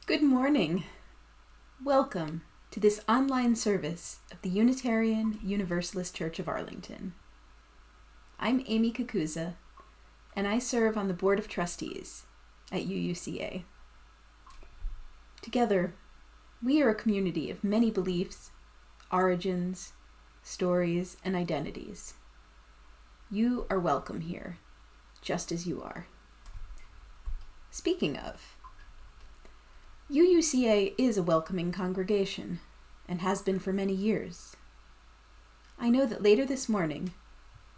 Good morning. Welcome to this online service of the Unitarian Universalist Church of Arlington. I'm Amy Kakuza, and I serve on the Board of Trustees at UUCA. Together, we are a community of many beliefs, origins, stories, and identities. You are welcome here, just as you are. Speaking of, UUCA is a welcoming congregation, and has been for many years. I know that later this morning,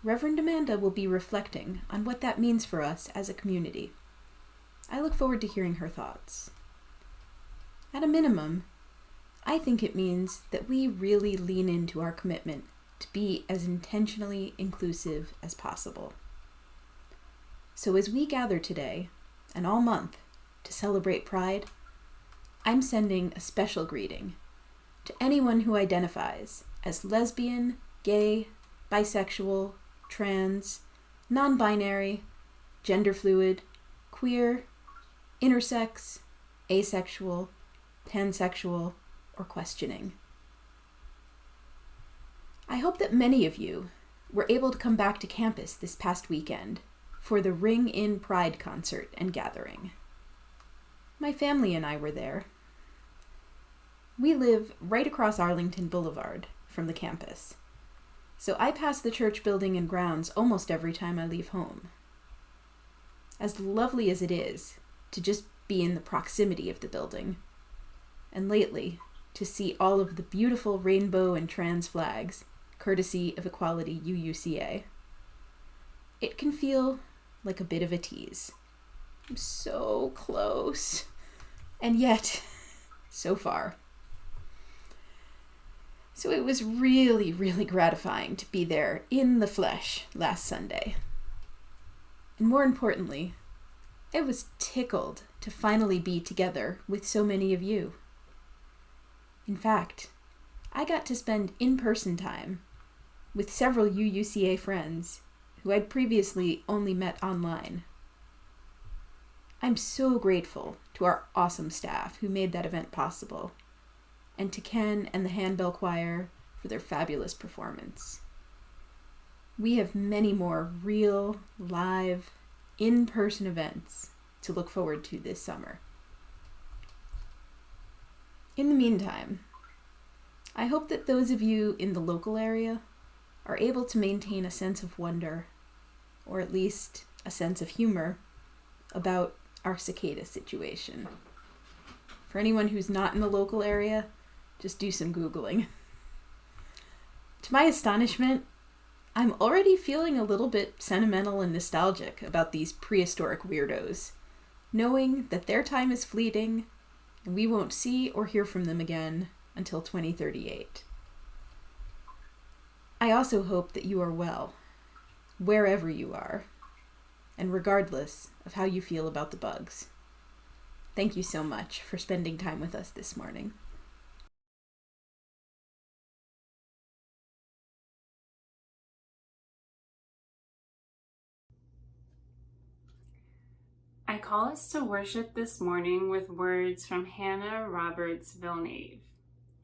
Reverend Amanda will be reflecting on what that means for us as a community. I look forward to hearing her thoughts. At a minimum, I think it means that we really lean into our commitment to be as intentionally inclusive as possible. So as we gather today, and all month, to celebrate Pride, I'm sending a special greeting to anyone who identifies as lesbian, gay, bisexual, trans, non-binary, gender fluid, queer, intersex, asexual, pansexual, or questioning. I hope that many of you were able to come back to campus this past weekend for the Ring in Pride concert and gathering. My family and I were there. We live right across Arlington Boulevard from the campus, so I pass the church building and grounds almost every time I leave home. As lovely as it is to just be in the proximity of the building, and lately to see all of the beautiful rainbow and trans flags, courtesy of Equality UUCA, it can feel like a bit of a tease. I'm so close, and yet so far. So it was really, really gratifying to be there in the flesh last Sunday. And more importantly, I was tickled to finally be together with so many of you. In fact, I got to spend in-person time with several UUCA friends who I'd previously only met online. I'm so grateful to our awesome staff who made that event possible, and to Ken and the Handbell Choir for their fabulous performance. We have many more real, live, in-person events to look forward to this summer. In the meantime, I hope that those of you in the local area are able to maintain a sense of wonder, or at least a sense of humor, about our cicada situation. For anyone who's not in the local area, just do some Googling. To my astonishment, I'm already feeling a little bit sentimental and nostalgic about these prehistoric weirdos, knowing that their time is fleeting and we won't see or hear from them again until 2038. I also hope that you are well, wherever you are, and regardless of how you feel about the bugs. Thank you so much for spending time with us this morning. I call us to worship this morning with words from Hannah Roberts Villeneuve,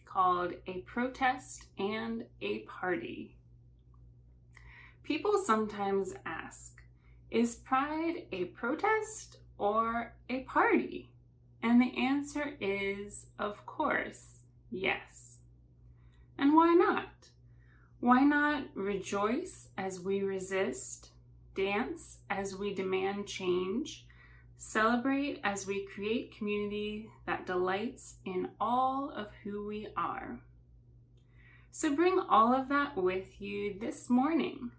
called A Protest and a Party. People sometimes ask, is Pride a protest or a party? And the answer is, of course, yes. And why not? Why not rejoice as we resist, dance as we demand change, celebrate as we create community that delights in all of who we are? So bring all of that with you this morning.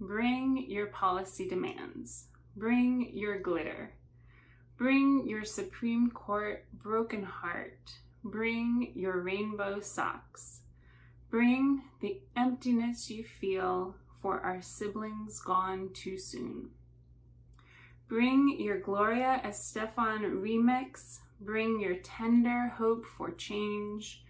Bring your policy demands. Bring your glitter. Bring your Supreme Court broken heart. Bring your rainbow socks. Bring the emptiness you feel for our siblings gone too soon. Bring your Gloria Estefan remix. Bring your tender hope for change.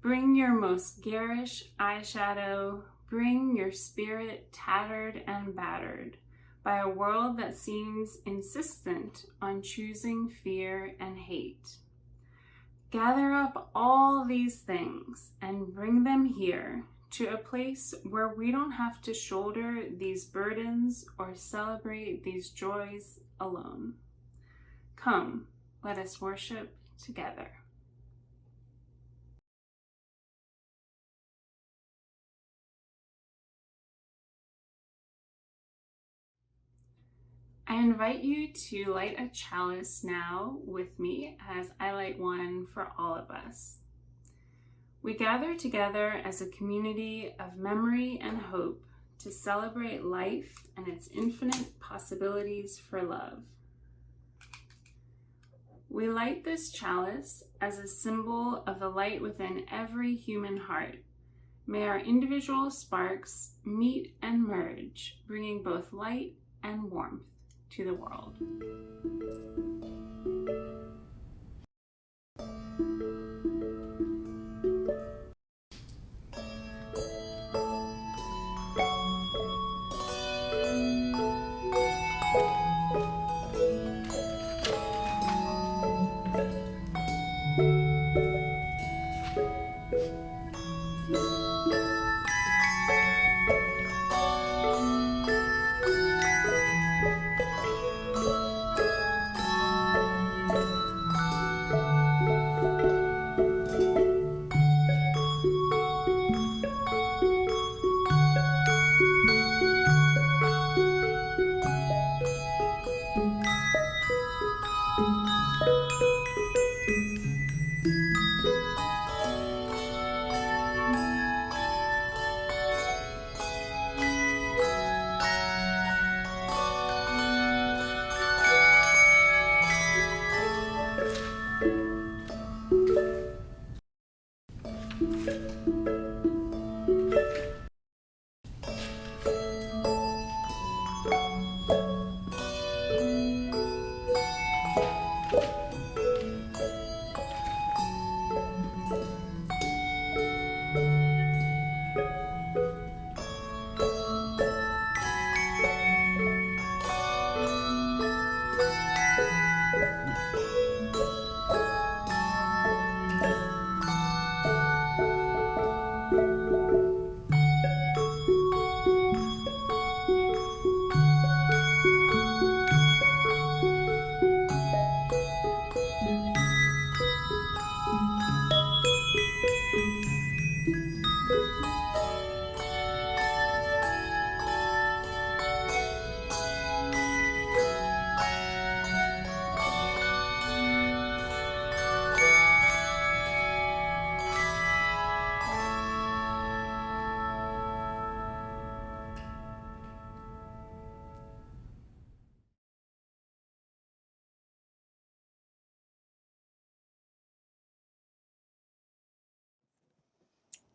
Bring your most garish eyeshadow. Bring your spirit tattered and battered by a world that seems insistent on choosing fear and hate. Gather up all these things and bring them here to a place where we don't have to shoulder these burdens or celebrate these joys alone. Come, let us worship together. I invite you to light a chalice now with me as I light one for all of us. We gather together as a community of memory and hope to celebrate life and its infinite possibilities for love. We light this chalice as a symbol of the light within every human heart. May our individual sparks meet and merge, bringing both light and warmth to the world.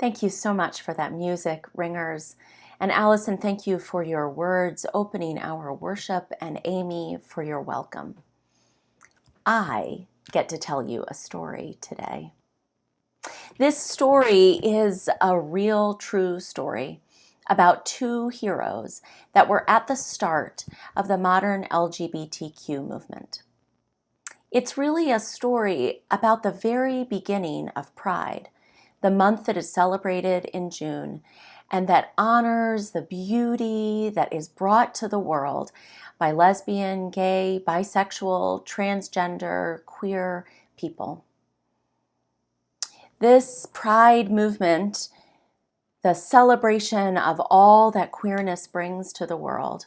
Thank you so much for that music, Ringers. And Allison, thank you for your words opening our worship, and Amy for your welcome. I get to tell you a story today. This story is a real, true story about two heroes that were at the start of the modern LGBTQ movement. It's really a story about the very beginning of Pride, the month that is celebrated in June, and that honors the beauty that is brought to the world by lesbian, gay, bisexual, transgender, queer people. This Pride movement, the celebration of all that queerness brings to the world,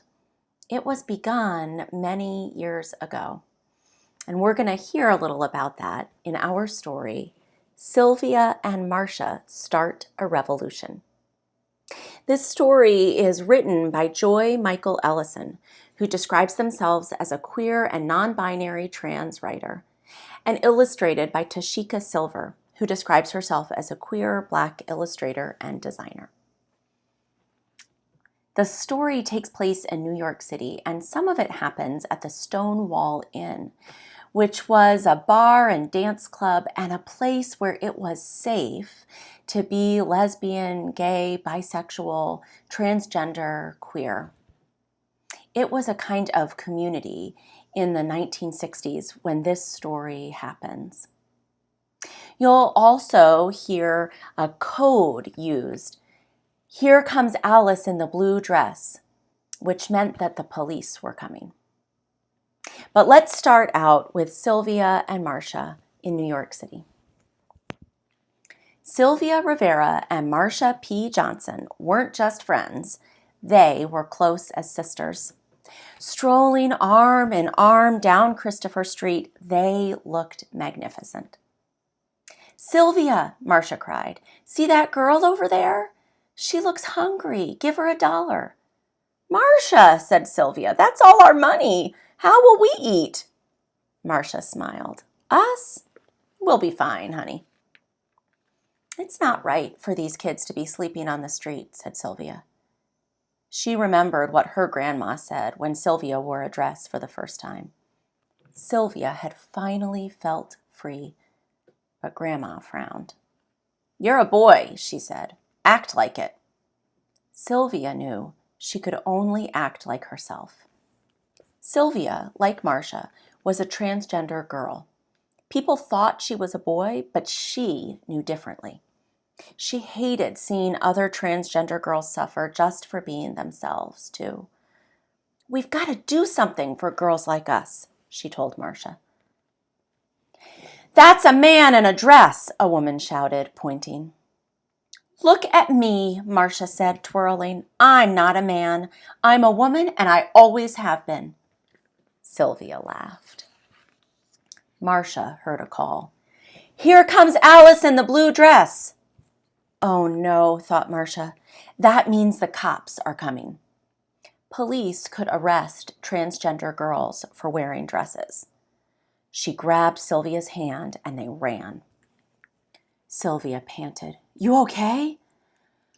it was begun many years ago. And we're going to hear a little about that in our story, Sylvia and Marcia Start a Revolution. This story is written by Joy Michael Ellison, who describes themselves as a queer and non-binary trans writer, and illustrated by Tashika Silver, who describes herself as a queer Black illustrator and designer. The story takes place in New York City, and some of it happens at the Stonewall Inn, which was a bar and dance club and a place where it was safe to be lesbian, gay, bisexual, transgender, queer. It was a kind of community in the 1960s when this story happens. You'll also hear a code used. Here comes Alice in the blue dress, which meant that the police were coming. But let's start out with Sylvia and Marcia in New York City. Sylvia Rivera and Marcia P. Johnson weren't just friends, they were close as sisters. Strolling arm in arm down Christopher Street, they looked magnificent. Sylvia, Marcia cried, see that girl over there? She looks hungry. Give her $1. Marcia, said Sylvia, that's all our money. How will we eat? Marcia smiled. Us? We'll be fine, honey. It's not right for these kids to be sleeping on the street, said Sylvia. She remembered what her grandma said when Sylvia wore a dress for the first time. Sylvia had finally felt free, but Grandma frowned. You're a boy, she said. Act like it. Sylvia knew she could only act like herself. Sylvia, like Marcia, was a transgender girl. People thought she was a boy, but she knew differently. She hated seeing other transgender girls suffer just for being themselves, too. We've got to do something for girls like us, she told Marcia. That's a man in a dress, a woman shouted, pointing. Look at me, Marcia said, twirling. I'm not a man. I'm a woman, and I always have been. Sylvia laughed. Marcia heard a call. Here comes Alice in the blue dress. Oh no, thought Marcia. That means the cops are coming. Police could arrest transgender girls for wearing dresses. She grabbed Sylvia's hand and they ran. Sylvia panted. You okay?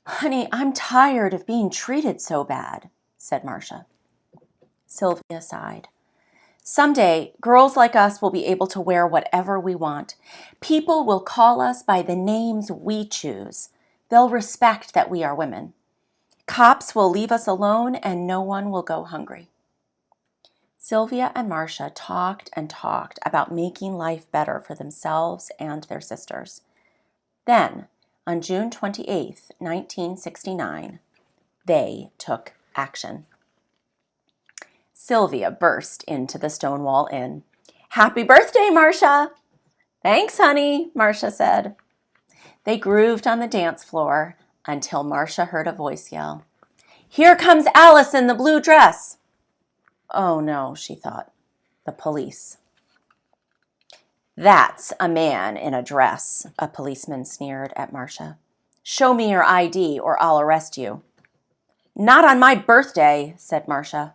Honey, I'm tired of being treated so bad, said Marcia. Sylvia sighed. Someday, girls like us will be able to wear whatever we want. People will call us by the names we choose. They'll respect that we are women. Cops will leave us alone and no one will go hungry. Sylvia and Marcia talked and talked about making life better for themselves and their sisters. Then, on June 28, 1969, they took action. Sylvia burst into the Stonewall Inn. Happy birthday, Marcia! Thanks, honey, Marcia said. They grooved on the dance floor until Marcia heard a voice yell, Here comes Alice in the blue dress! Oh no, she thought. The police. That's a man in a dress, a policeman sneered at Marcia. Show me your ID or I'll arrest you. Not on my birthday, said Marcia.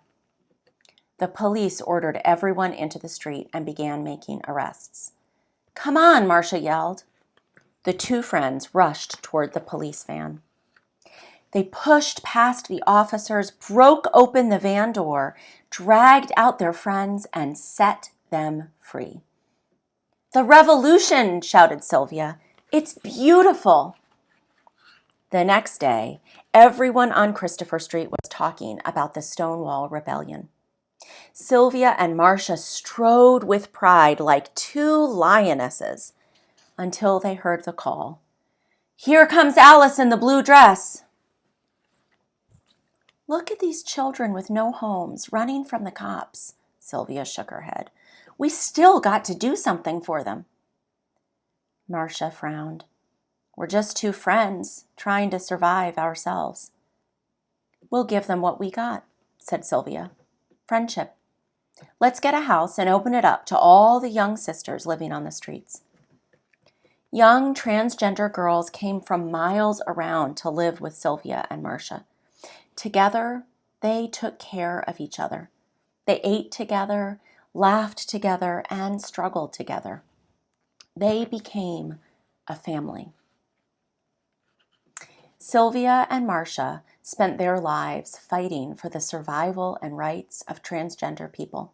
The police ordered everyone into the street and began making arrests. Come on, Marcia yelled. The two friends rushed toward the police van. They pushed past the officers, broke open the van door, dragged out their friends, and set them free. The revolution, shouted Sylvia. It's beautiful. The next day, everyone on Christopher Street was talking about the Stonewall Rebellion. Sylvia and Marcia strode with pride like two lionesses until they heard the call. Here comes Alice in the blue dress. Look at these children with no homes running from the cops, Sylvia shook her head. We still got to do something for them. Marcia frowned. We're just two friends trying to survive ourselves. We'll give them what we got, said Sylvia. Friendship. Let's get a house and open it up to all the young sisters living on the streets. Young transgender girls came from miles around to live with Sylvia and Marcia. Together, they took care of each other. They ate together, laughed together, and struggled together. They became a family. Sylvia and Marcia spent their lives fighting for the survival and rights of transgender people.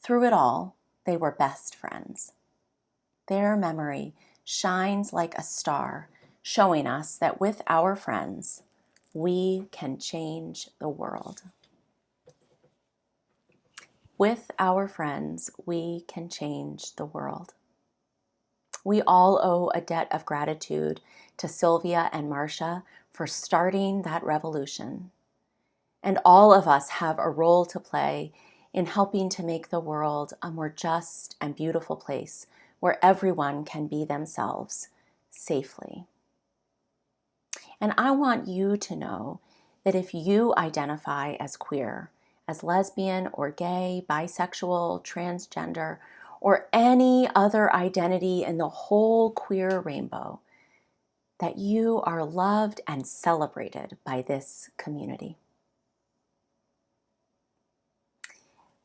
Through it all, they were best friends. Their memory shines like a star, showing us that with our friends, we can change the world. With our friends, we can change the world. We all owe a debt of gratitude to Sylvia and Marcia for starting that revolution. And all of us have a role to play in helping to make the world a more just and beautiful place where everyone can be themselves safely. And I want you to know that if you identify as queer, as lesbian or gay, bisexual, transgender, or any other identity in the whole queer rainbow, that you are loved and celebrated by this community.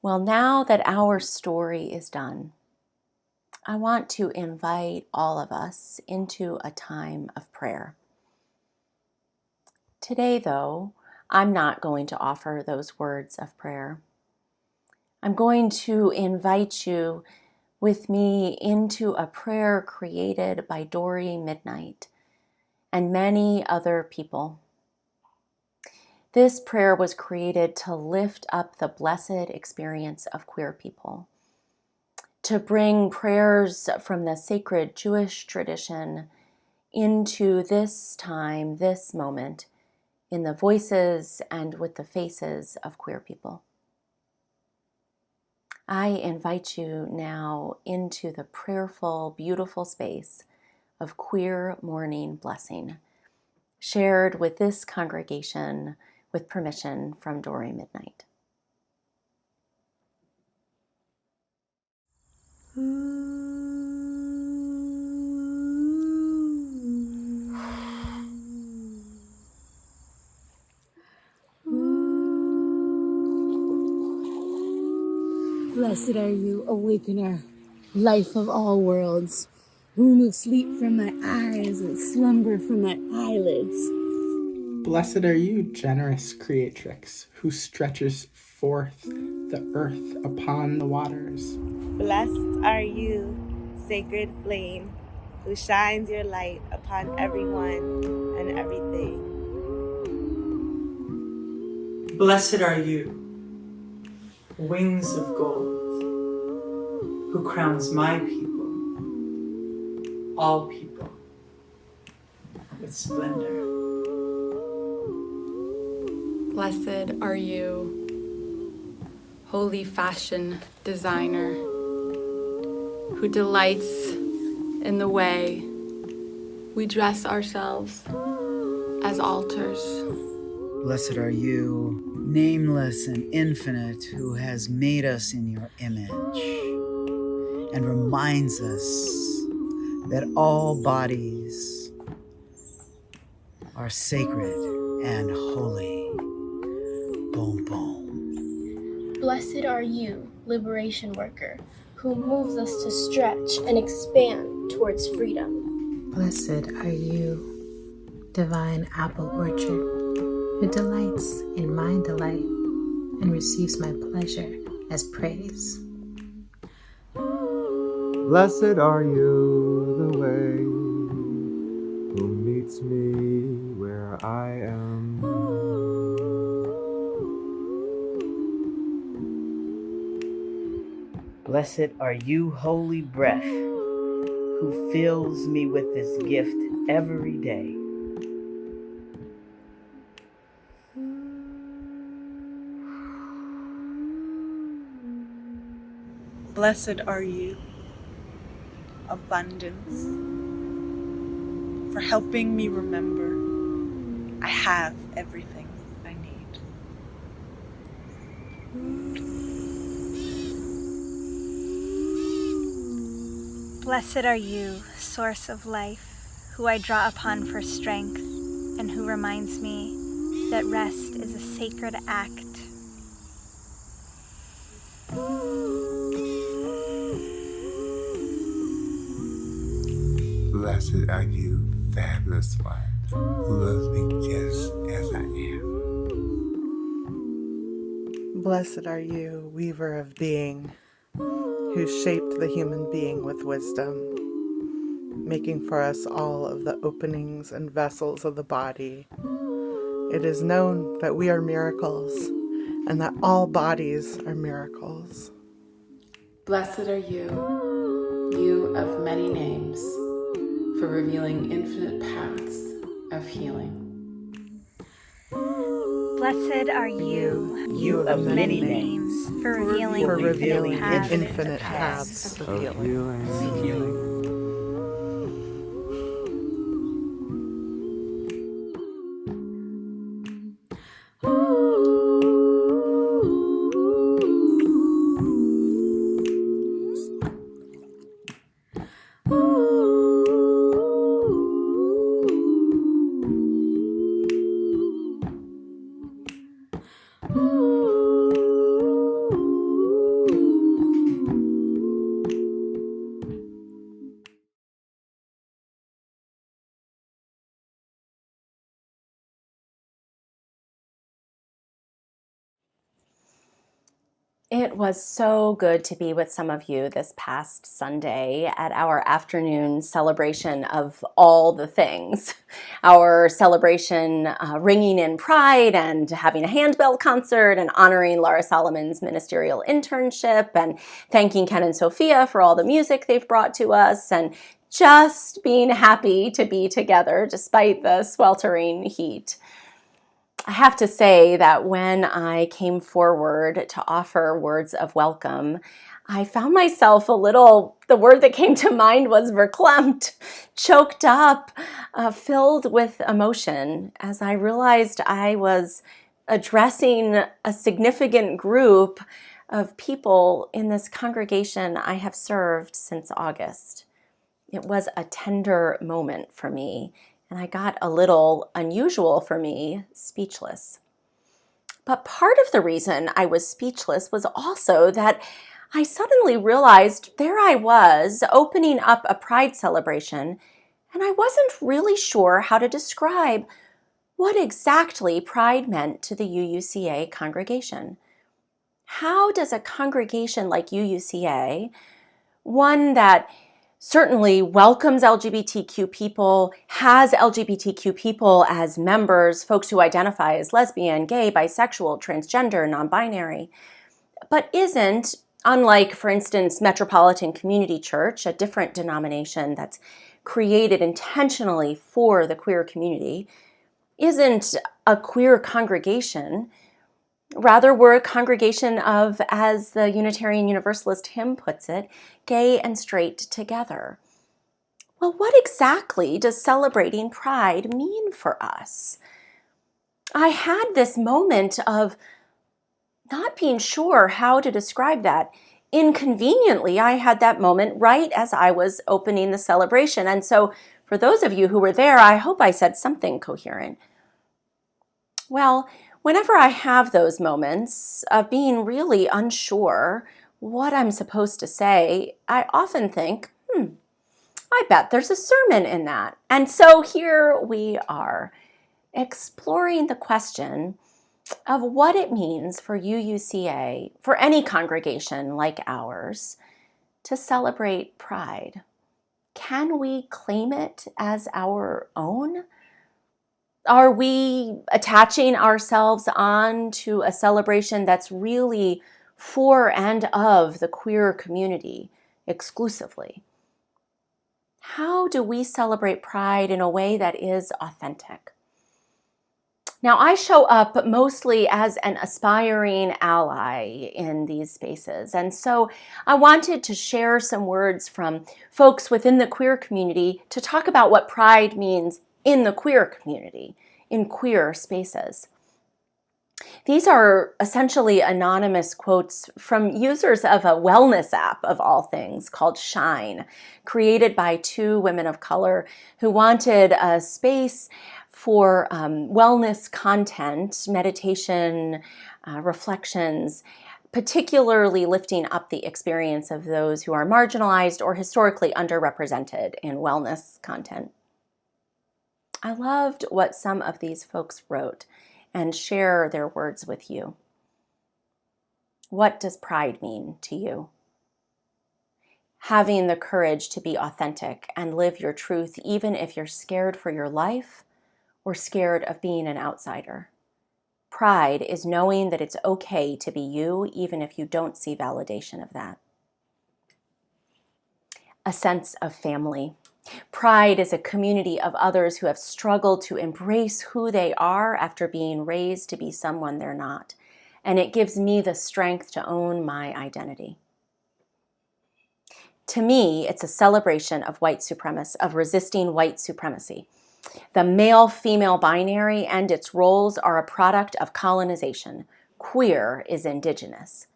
Well, now that our story is done, I want to invite all of us into a time of prayer. Today, though, I'm not going to offer those words of prayer. I'm going to invite you with me into a prayer created by Dory Midnight and many other people. This prayer was created to lift up the blessed experience of queer people, to bring prayers from the sacred Jewish tradition into this time, this moment, in the voices and with the faces of queer people. I invite you now into the prayerful, beautiful space of queer morning blessing, shared with this congregation with permission from Dory Midnight. Blessed are you, awakener, life of all worlds, who remove sleep from my eyes and slumber from my eyelids. Blessed are you, generous creatrix, who stretches forth the earth upon the waters. Blessed are you, sacred flame, who shines your light upon everyone and everything. Blessed are you, wings of gold, who crowns my people, all people, with splendor. Blessed are you, holy fashion designer, who delights in the way we dress ourselves as altars. Blessed are you, nameless and infinite, who has made us in your image and reminds us that all bodies are sacred and holy. Boom, boom. Blessed are you, liberation worker, who moves us to stretch and expand towards freedom. Blessed are you, divine apple orchard, who delights in my delight and receives my pleasure as praise. Blessed are you, the way, who meets me where I am. Blessed are you, holy breath, who fills me with this gift every day. Blessed are you, abundance, for helping me remember I have everything I need. Blessed are you, source of life, who I draw upon for strength, and who reminds me that rest is a sacred act. Blessed are you, fabulous one, who loves me just as I am. Blessed are you, weaver of being, who shaped the human being with wisdom, making for us all of the openings and vessels of the body. It is known that we are miracles, and that all bodies are miracles. Blessed are you, you of many names, for revealing infinite paths of healing. Blessed are you, you of many names, for revealing infinite paths of healing. It was so good to be with some of you this past Sunday at our afternoon celebration of all the things. Our celebration ringing in pride and having a handbell concert and honoring Laura Solomon's ministerial internship and thanking Ken and Sophia for all the music they've brought to us and just being happy to be together despite the sweltering heat. I have to say that when I came forward to offer words of welcome, I found myself the word that came to mind was verklempt, choked up, filled with emotion as I realized I was addressing a significant group of people in this congregation I have served since August. It was a tender moment for me. And I got a little unusual for me, speechless. But part of the reason I was speechless was also that I suddenly realized there I was opening up a Pride celebration, and I wasn't really sure how to describe what exactly Pride meant to the UUCA congregation. How does a congregation like UUCA, one that certainly welcomes LGBTQ people, has LGBTQ people as members, folks who identify as lesbian, gay, bisexual, transgender, non-binary, but isn't, unlike, for instance, Metropolitan Community Church, a different denomination that's created intentionally for the queer community, isn't a queer congregation. Rather, we're a congregation of, as the Unitarian Universalist hymn puts it, gay and straight together. Well, what exactly does celebrating Pride mean for us? I had this moment of not being sure how to describe that. Inconveniently, I had that moment right as I was opening the celebration. And so for those of you who were there, I hope I said something coherent. Well, whenever I have those moments of being really unsure what I'm supposed to say, I often think, I bet there's a sermon in that. And so here we are, exploring the question of what it means for UUCA, for any congregation like ours, to celebrate Pride. Can we claim it as our own? Are we attaching ourselves on to a celebration that's really for and of the queer community exclusively? How do we celebrate Pride in a way that is authentic? Now, I show up mostly as an aspiring ally in these spaces, and so I wanted to share some words from folks within the queer community to talk about what Pride means in the queer community, in queer spaces. These are essentially anonymous quotes from users of a wellness app, of all things, called Shine, created by two women of color who wanted a space for wellness content, meditation, reflections, particularly lifting up the experience of those who are marginalized or historically underrepresented in wellness content. I loved what some of these folks wrote and share their words with you. What does Pride mean to you? Having the courage to be authentic and live your truth even if you're scared for your life or scared of being an outsider. Pride is knowing that it's okay to be you even if you don't see validation of that. a sense of family. Pride is a community of others who have struggled to embrace who they are after being raised to be someone they're not. And it gives me the strength to own my identity. To me, it's a celebration of white supremacy, of resisting white supremacy. The male-female binary and its roles are a product of colonization. Queer is indigenous.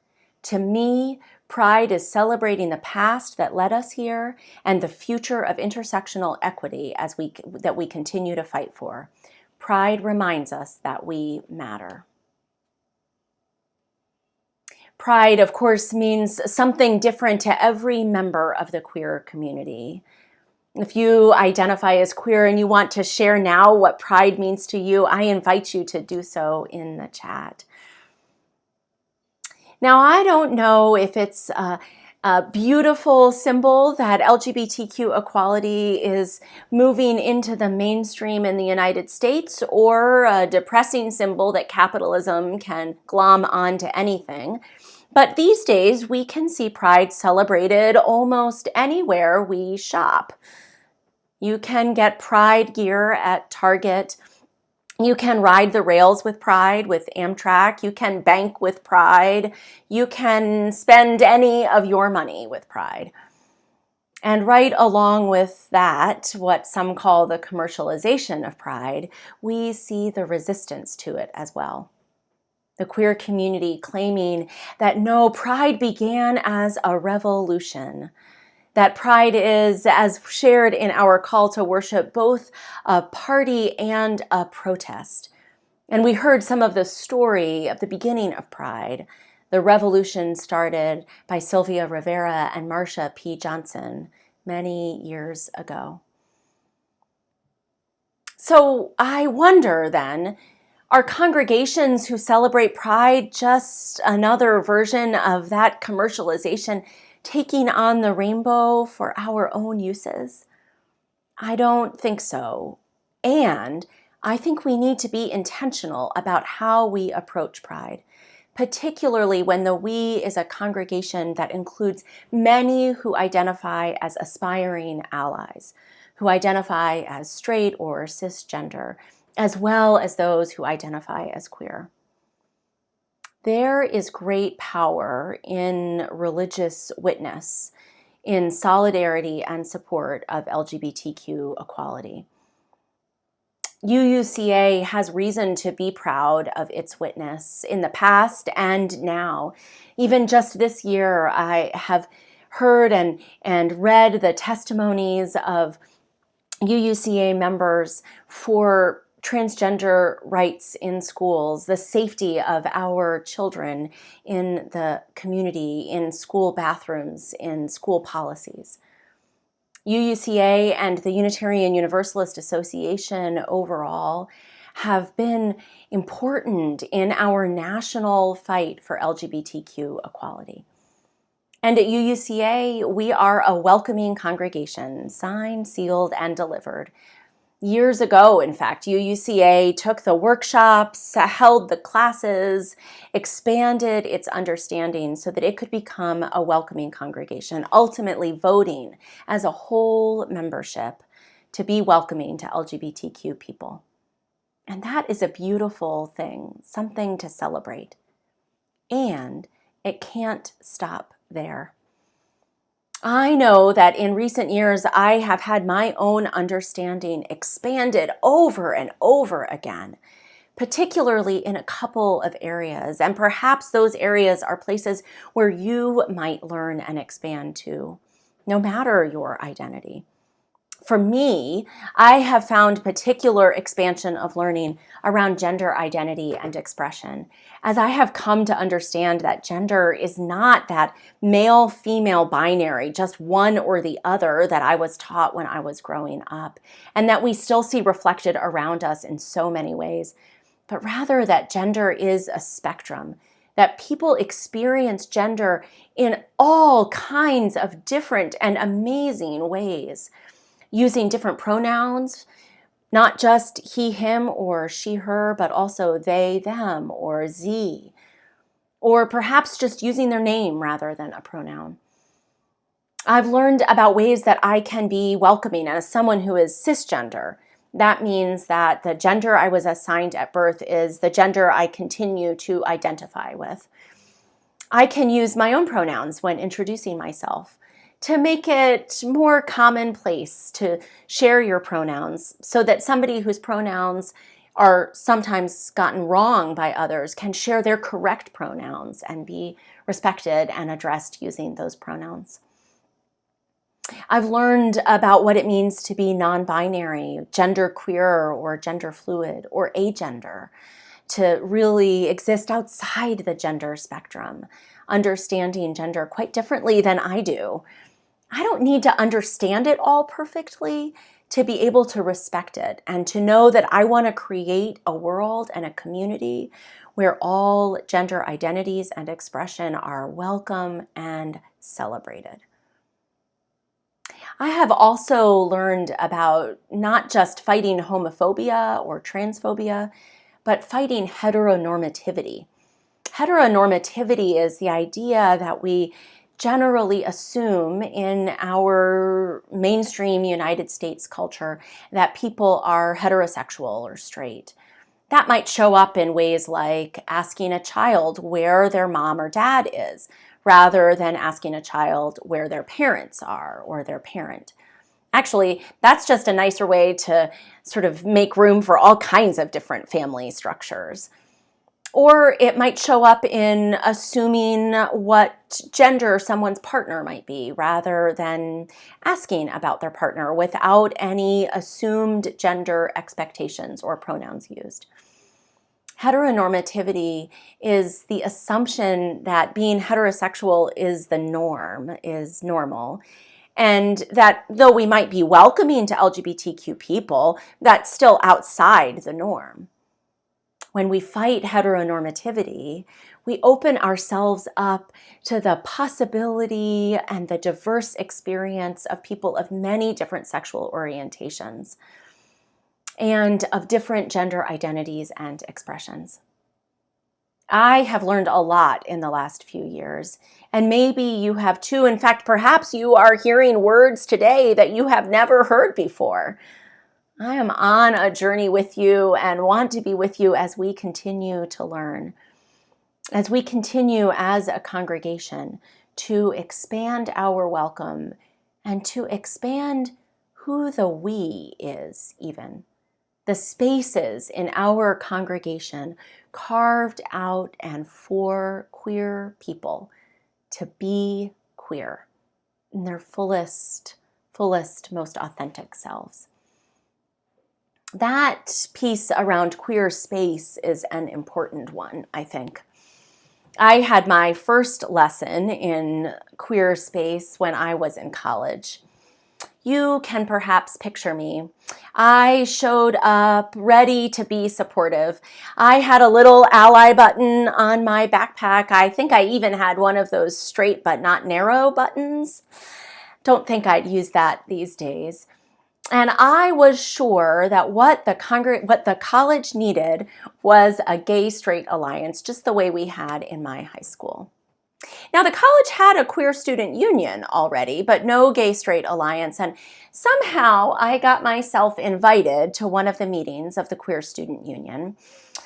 To me, pride is celebrating the past that led us here and the future of intersectional equity that we continue to fight for. Pride reminds us that we matter. Pride, of course, means something different to every member of the queer community. If you identify as queer and you want to share now what pride means to you, I invite you to do so in the chat. Now, I don't know if it's a beautiful symbol that LGBTQ equality is moving into the mainstream in the United States, or a depressing symbol that capitalism can glom onto anything. But these days, we can see pride celebrated almost anywhere we shop. You can get pride gear at Target. You can ride the rails with pride with Amtrak. You can bank with pride. You can spend any of your money with pride. And right along with that, what some call the commercialization of pride, we see the resistance to it as well. The queer community claiming that no, pride began as a revolution. That pride is, as shared in our call to worship, both a party and a protest. And we heard some of the story of the beginning of pride. The revolution started by Sylvia Rivera and Marsha P. Johnson many years ago. So I wonder then, are congregations who celebrate pride just another version of that commercialization, taking on the rainbow for our own uses? I don't think so. And I think we need to be intentional about how we approach pride, particularly when the we is a congregation that includes many who identify as aspiring allies, who identify as straight or cisgender, as well as those who identify as queer. There is great power in religious witness, in solidarity and support of LGBTQ equality. UUCA has reason to be proud of its witness in the past and now. Even just this year, I have heard and read the testimonies of UUCA members for transgender rights in schools, the safety of our children in the community, in school bathrooms, in school policies. UUCA and the Unitarian Universalist Association overall have been important in our national fight for LGBTQ equality. And at UUCA, we are a welcoming congregation, signed, sealed, and delivered. Years ago, in fact, UUCA took the workshops, held the classes, expanded its understanding so that it could become a welcoming congregation, ultimately voting as a whole membership to be welcoming to LGBTQ people. And that is a beautiful thing, something to celebrate. And it can't stop there. I know that in recent years, I have had my own understanding expanded over and over again, particularly in a couple of areas. And perhaps those areas are places where you might learn and expand too, no matter your identity. For me, I have found particular expansion of learning around gender identity and expression, as I have come to understand that gender is not that male-female binary, just one or the other that I was taught when I was growing up, and that we still see reflected around us in so many ways, but rather that gender is a spectrum, that people experience gender in all kinds of different and amazing ways, using different pronouns, not just he, him, or she, her, but also they, them, or z, or perhaps just using their name rather than a pronoun. I've learned about ways that I can be welcoming as someone who is cisgender. That means that the gender I was assigned at birth is the gender I continue to identify with. I can use my own pronouns when introducing myself to make it more commonplace to share your pronouns so that somebody whose pronouns are sometimes gotten wrong by others can share their correct pronouns and be respected and addressed using those pronouns. I've learned about what it means to be non-binary, genderqueer, or gender fluid, or agender, to really exist outside the gender spectrum, understanding gender quite differently than I do. I don't need to understand it all perfectly to be able to respect it and to know that I want to create a world and a community where all gender identities and expression are welcome and celebrated. I have also learned about not just fighting homophobia or transphobia, but fighting heteronormativity. Heteronormativity is the idea that we generally assume in our mainstream United States culture that people are heterosexual or straight. That might show up in ways like asking a child where their mom or dad is, rather than asking a child where their parents are or their parent. Actually, that's just a nicer way to sort of make room for all kinds of different family structures. Or it might show up in assuming what gender someone's partner might be, rather than asking about their partner without any assumed gender expectations or pronouns used. Heteronormativity is the assumption that being heterosexual is the norm, is normal, and that though we might be welcoming to LGBTQ people, that's still outside the norm. When we fight heteronormativity, we open ourselves up to the possibility and the diverse experience of people of many different sexual orientations and of different gender identities and expressions. I have learned a lot in the last few years, and maybe you have too. In fact, perhaps you are hearing words today that you have never heard before. I am on a journey with you and want to be with you as we continue to learn, as we continue as a congregation to expand our welcome and to expand who the we is even. The spaces in our congregation carved out and for queer people to be queer in their fullest, most authentic selves. That piece around queer space is an important one, I think. I had my first lesson in queer space when I was in college. You can perhaps picture me. I showed up ready to be supportive. I had a little ally button on my backpack. I think I even had one of those straight but not narrow buttons. Don't think I'd use that these days. And I was sure that what the college needed was a gay-straight alliance, just the way we had in my high school. Now, the college had a queer student union already, but no gay-straight alliance, and somehow I got myself invited to one of the meetings of the queer student union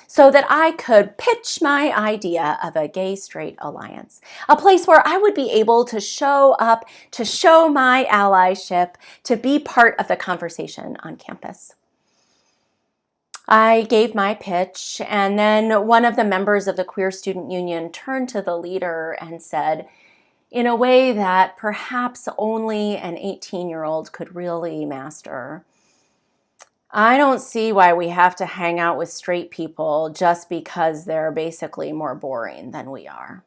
so that I could pitch my idea of a gay-straight alliance, a place where I would be able to show up, to show my allyship, to be part of the conversation on campus. I gave my pitch, and then one of the members of the Queer Student Union turned to the leader and said, in a way that perhaps only an 18-year-old could really master, I don't see why we have to hang out with straight people just because they're basically more boring than we are.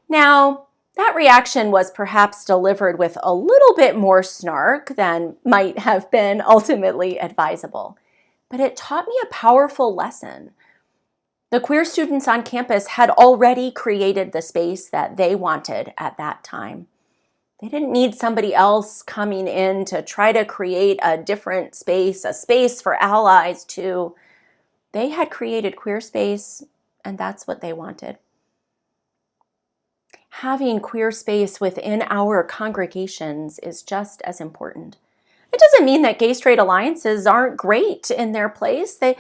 Now, that reaction was perhaps delivered with a little bit more snark than might have been ultimately advisable. But it taught me a powerful lesson. The queer students on campus had already created the space that they wanted at that time. They didn't need somebody else coming in to try to create a different space, a space for allies too. They had created queer space, and that's what they wanted. having queer space within our congregations is just as important. It doesn't mean that gay-straight alliances aren't great in their place. They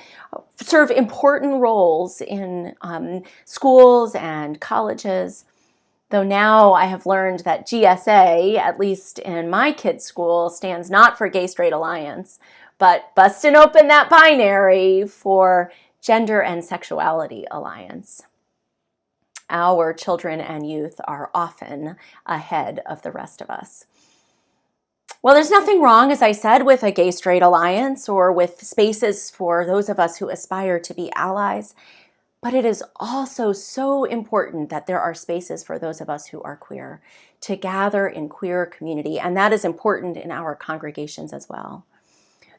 serve important roles in schools and colleges. Though now I have learned that GSA, at least in my kids' school, stands not for Gay-Straight Alliance, but busting open that binary for Gender and Sexuality Alliance. Our children and youth are often ahead of the rest of us. Well, there's nothing wrong, as I said, with a gay-straight alliance or with spaces for those of us who aspire to be allies, but it is also so important that there are spaces for those of us who are queer to gather in queer community, and that is important in our congregations as well.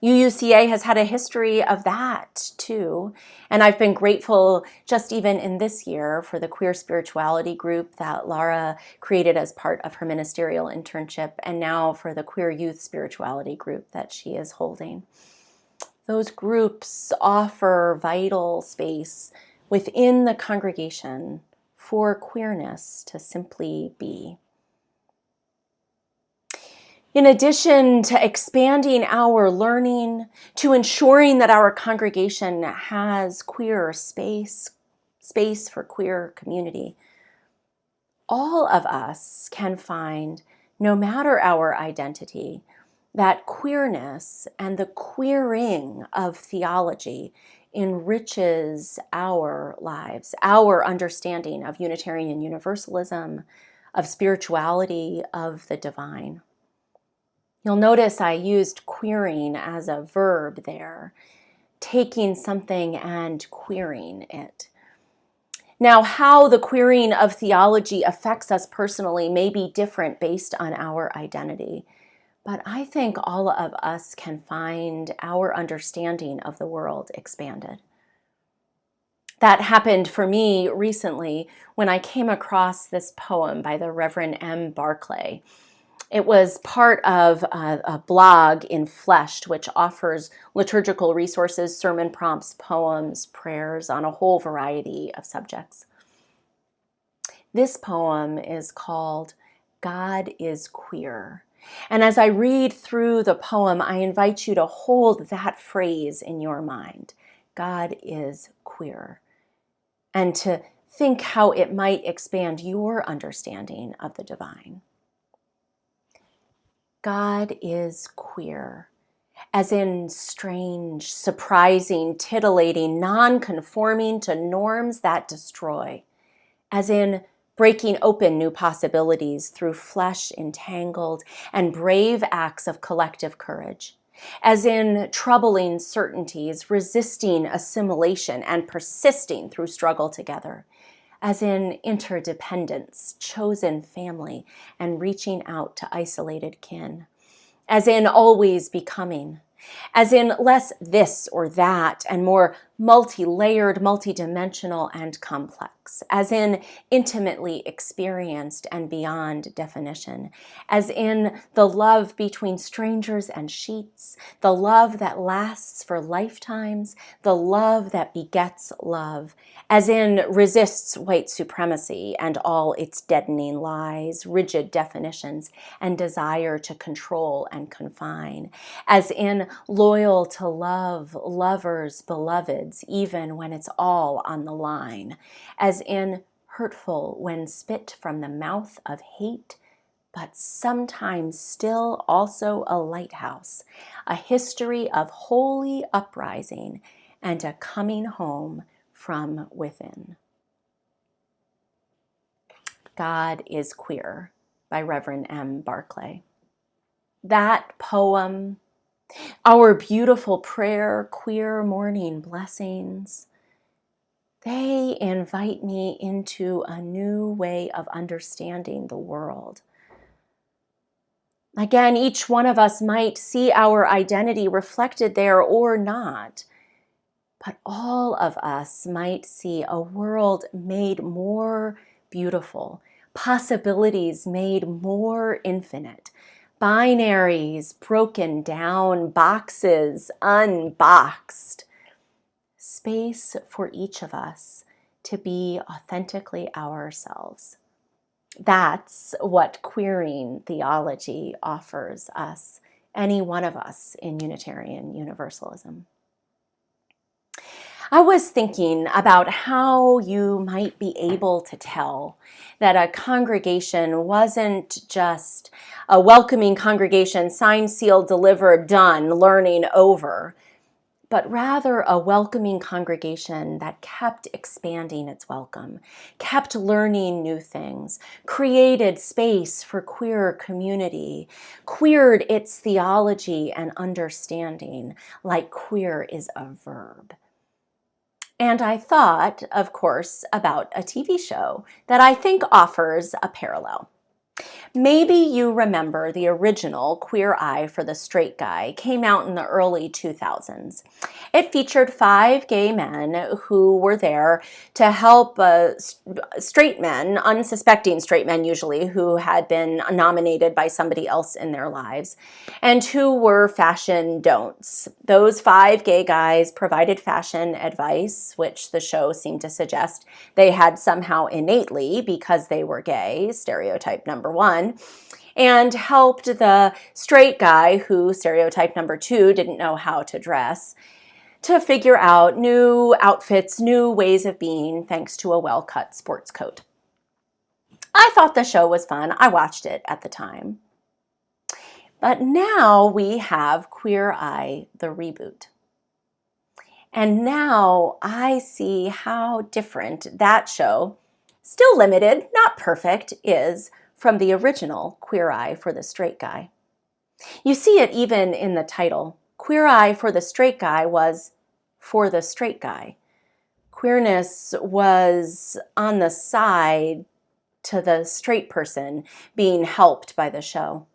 UUCA has had a history of that too, and I've been grateful just even in this year for the queer spirituality group that Laura created as part of her ministerial internship, and now for the queer youth spirituality group that she is holding. Those groups offer vital space within the congregation for queerness to simply be. In addition to expanding our learning, to ensuring that our congregation has queer space for queer community, all of us can find, no matter our identity, that queerness and the queering of theology enriches our lives, our understanding of Unitarian Universalism, of spirituality, of the divine. You'll notice I used queering as a verb there, taking something and queering it. Now, how the queering of theology affects us personally may be different based on our identity, but I think all of us can find our understanding of the world expanded. That happened for me recently when I came across this poem by the Reverend M. Barclay. It was part of a blog in Fleshed, which offers liturgical resources, sermon prompts, poems, prayers on a whole variety of subjects. This poem is called God is Queer. And as I read through the poem, I invite you to hold that phrase in your mind, God is queer, and to think how it might expand your understanding of the divine. God is queer, as in strange, surprising, titillating, non-conforming to norms that destroy, as in breaking open new possibilities through flesh entangled and brave acts of collective courage, as in troubling certainties, resisting assimilation and persisting through struggle together, as in interdependence, chosen family, and reaching out to isolated kin, as in always becoming, as in less this or that and more multi-layered, multi-dimensional, and complex, as in intimately experienced and beyond definition, as in the love between strangers and sheets, the love that lasts for lifetimes, the love that begets love, as in resists white supremacy and all its deadening lies, rigid definitions, and desire to control and confine, as in loyal to love, lovers, beloveds, even when it's all on the line, as in hurtful when spit from the mouth of hate, but sometimes still also a lighthouse, a history of holy uprising and a coming home from within. God is Queer by Reverend M. Barclay. That poem, our beautiful prayer, Queer Morning Blessings, they invite me into a new way of understanding the world. Again, each one of us might see our identity reflected there or not, but all of us might see a world made more beautiful, possibilities made more infinite, binaries broken down, boxes unboxed, space for each of us to be authentically ourselves. That's what queering theology offers us, any one of us in Unitarian Universalism. I was thinking about how you might be able to tell that a congregation wasn't just a welcoming congregation, signed, sealed, delivered, done, learning over, but rather a welcoming congregation that kept expanding its welcome, kept learning new things, created space for queer community, queered its theology and understanding, like queer is a verb. And I thought, of course, about a TV show that I think offers a parallel. Maybe you remember the original Queer Eye for the Straight Guy came out in the early 2000s. It featured 5 gay men who were there to help straight men, unsuspecting straight men usually, who had been nominated by somebody else in their lives, and who were fashion don'ts. Those 5 gay guys provided fashion advice, which the show seemed to suggest they had somehow innately because they were gay, stereotype number 1, and helped the straight guy who, stereotype number 2, didn't know how to dress, to figure out new outfits, new ways of being, thanks to a well-cut sports coat. I thought the show was fun. I watched it at the time. But now we have Queer Eye, the reboot. And now I see how different that show, still limited, not perfect, is from the original Queer Eye for the Straight Guy. You see it even in the title. Queer Eye for the Straight Guy was for the straight guy. Queerness was on the side to the straight person being helped by the show.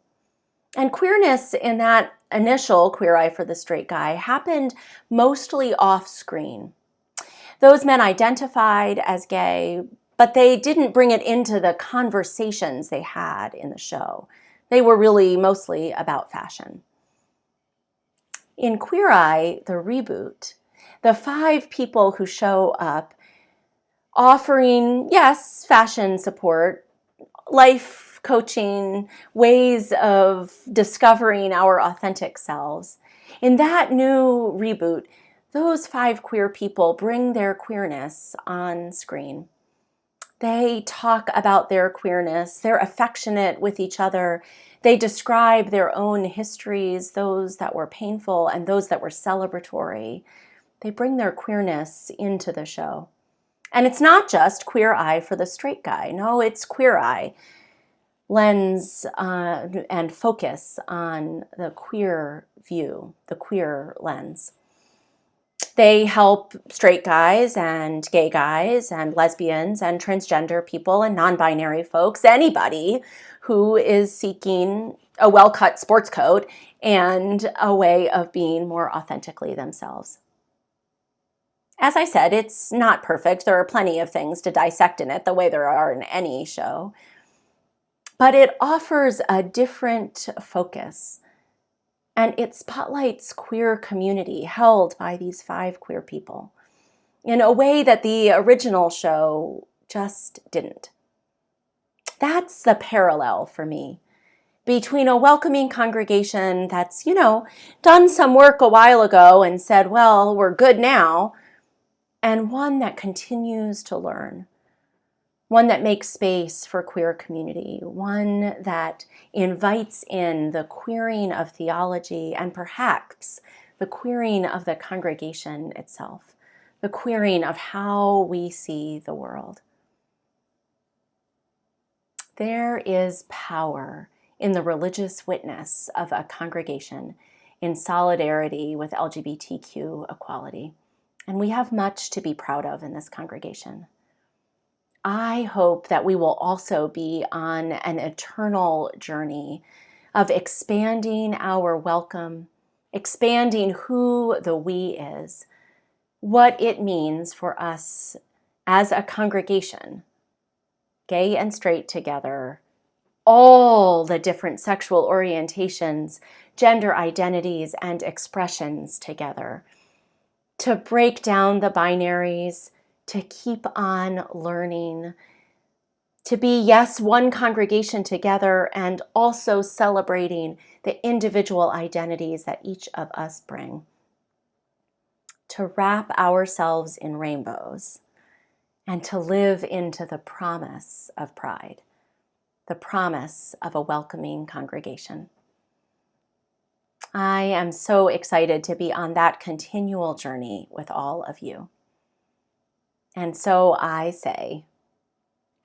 And queerness in that initial Queer Eye for the Straight Guy happened mostly off screen. Those men identified as gay, but they didn't bring it into the conversations they had in the show. They were really mostly about fashion. In Queer Eye, the reboot, the 5 people who show up offering, yes, fashion support, life coaching, ways of discovering our authentic selves. In that new reboot, those 5 queer people bring their queerness on screen. They talk about their queerness. They're affectionate with each other. They describe their own histories, those that were painful and those that were celebratory. They bring their queerness into the show. And it's not just Queer Eye for the Straight Guy. No, it's Queer Eye, lens and focus on the queer view, the queer lens. They help straight guys and gay guys and lesbians and transgender people and non-binary folks, anybody who is seeking a well-cut sports coat and a way of being more authentically themselves. As I said, it's not perfect. There are plenty of things to dissect in it, the way there are in any show. But it offers a different focus. And it spotlights queer community held by these 5 queer people in a way that the original show just didn't. That's the parallel for me between a welcoming congregation that's, done some work a while ago and said, well, we're good now, and one that continues to learn, one that makes space for queer community, one that invites in the queering of theology and perhaps the queering of the congregation itself, the queering of how we see the world. There is power in the religious witness of a congregation in solidarity with LGBTQ equality, and we have much to be proud of in this congregation. I hope that we will also be on an eternal journey of expanding our welcome, expanding who the we is, what it means for us as a congregation, gay and straight together, all the different sexual orientations, gender identities, and expressions together, to break down the binaries, to keep on learning, to be, yes, one congregation together and also celebrating the individual identities that each of us bring. To wrap ourselves in rainbows and to live into the promise of pride, the promise of a welcoming congregation. I am so excited to be on that continual journey with all of you. And so I say,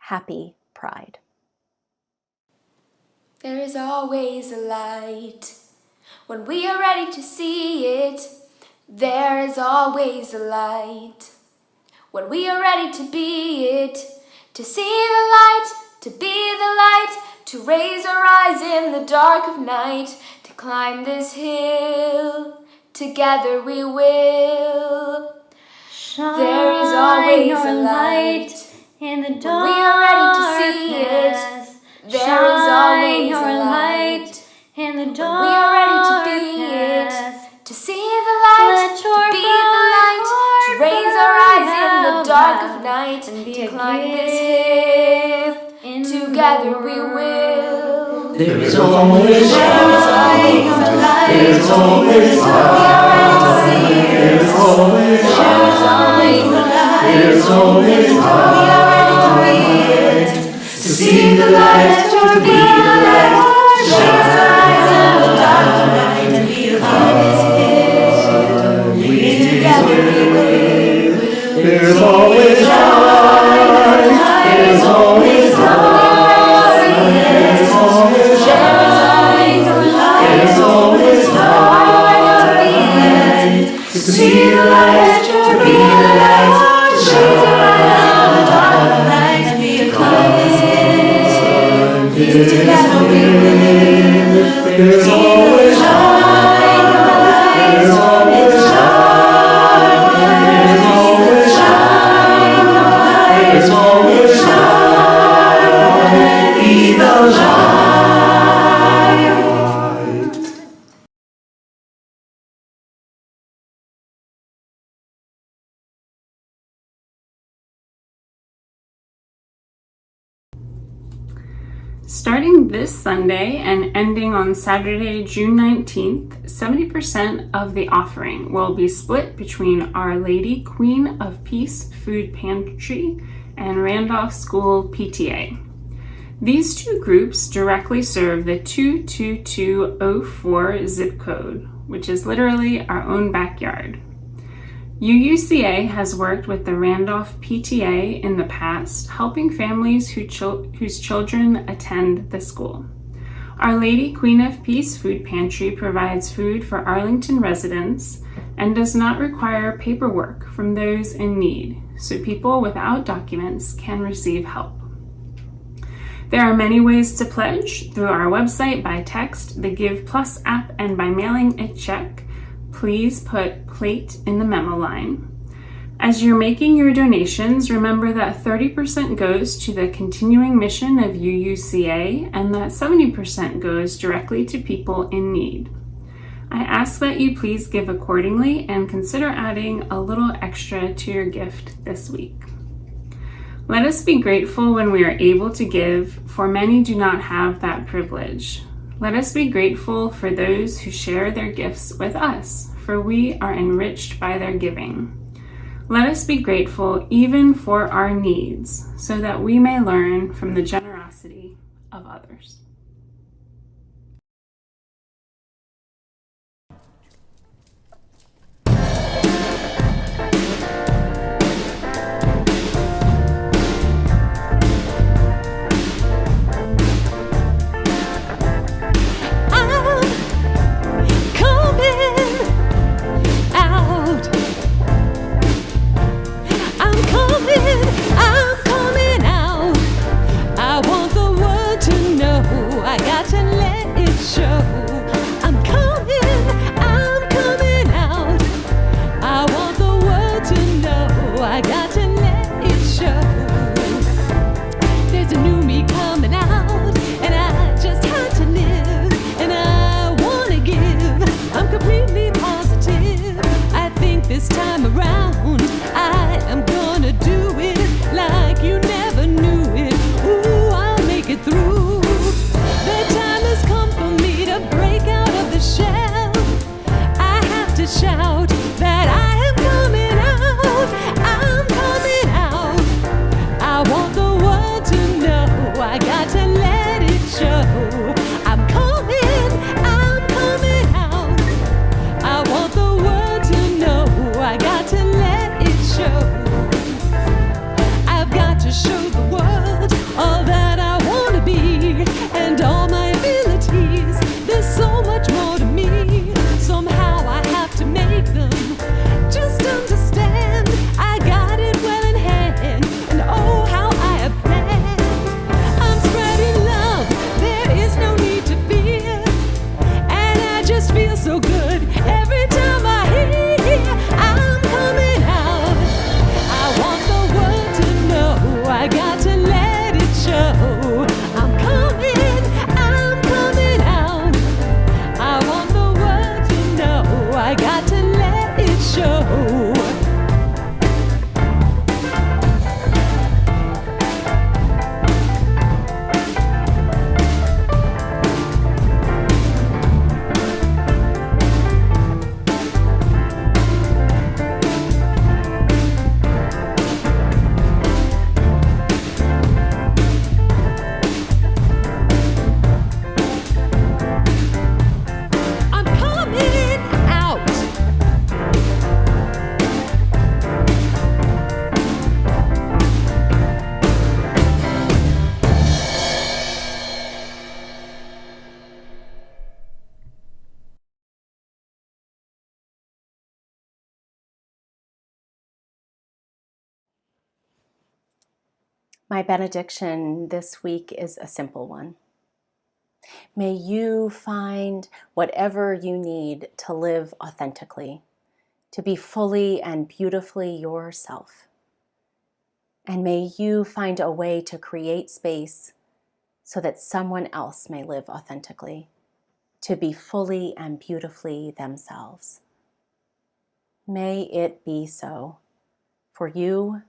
Happy Pride. There is always a light when we are ready to see it. There is always a light when we are ready to be it. To see the light, to be the light, to raise our eyes in the dark of night, to climb this hill, together we will. There is always a light in the darkness. When we are ready to see it. There is always a light in the darkness. When we are ready to be it. To see the light, to be the light, to raise our eyes in the dark of night, and to climb this hill. Together we will. There is always a light. There is always a light. There is always a light. There is always a light. To see the light, to be the light, to raise our eyes in the dark of night, and be the light. Together we will. There is always a light. There is always a light. There is always a light. There is always a light. To see the light, to be the light, to raise our eyes in the dark of night, and be the light. Together we will. There is always a light. There is always a light. There is always a light. There is always a light. Be the light. Starting this Sunday and ending on Saturday, June 19th, 70% of the offering will be split between Our Lady Queen of Peace Food Pantry and Randolph School PTA. These two groups directly serve the 22204 zip code, which is literally our own backyard. UUCA has worked with the Randolph PTA in the past, helping families whose children attend the school. Our Lady Queen of Peace Food Pantry provides food for Arlington residents and does not require paperwork from those in need, so people without documents can receive help. There are many ways to pledge: through our website, by text, the Give Plus app, and by mailing a check. Please put plate in the memo line. As you're making your donations, remember that 30% goes to the continuing mission of UUCA and that 70% goes directly to people in need. I ask that you please give accordingly and consider adding a little extra to your gift this week. Let us be grateful when we are able to give, for many do not have that privilege. Let us be grateful for those who share their gifts with us, for we are enriched by their giving. Let us be grateful even for our needs, so that we may learn from the generosity of others. I'm coming out. I want the world to know My benediction this week is a simple one. May you find whatever you need to live authentically, to be fully and beautifully yourself. And may you find a way to create space so that someone else may live authentically, to be fully and beautifully themselves. May it be so for you,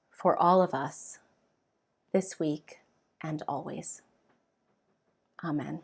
for all of us, this week and always. Amen.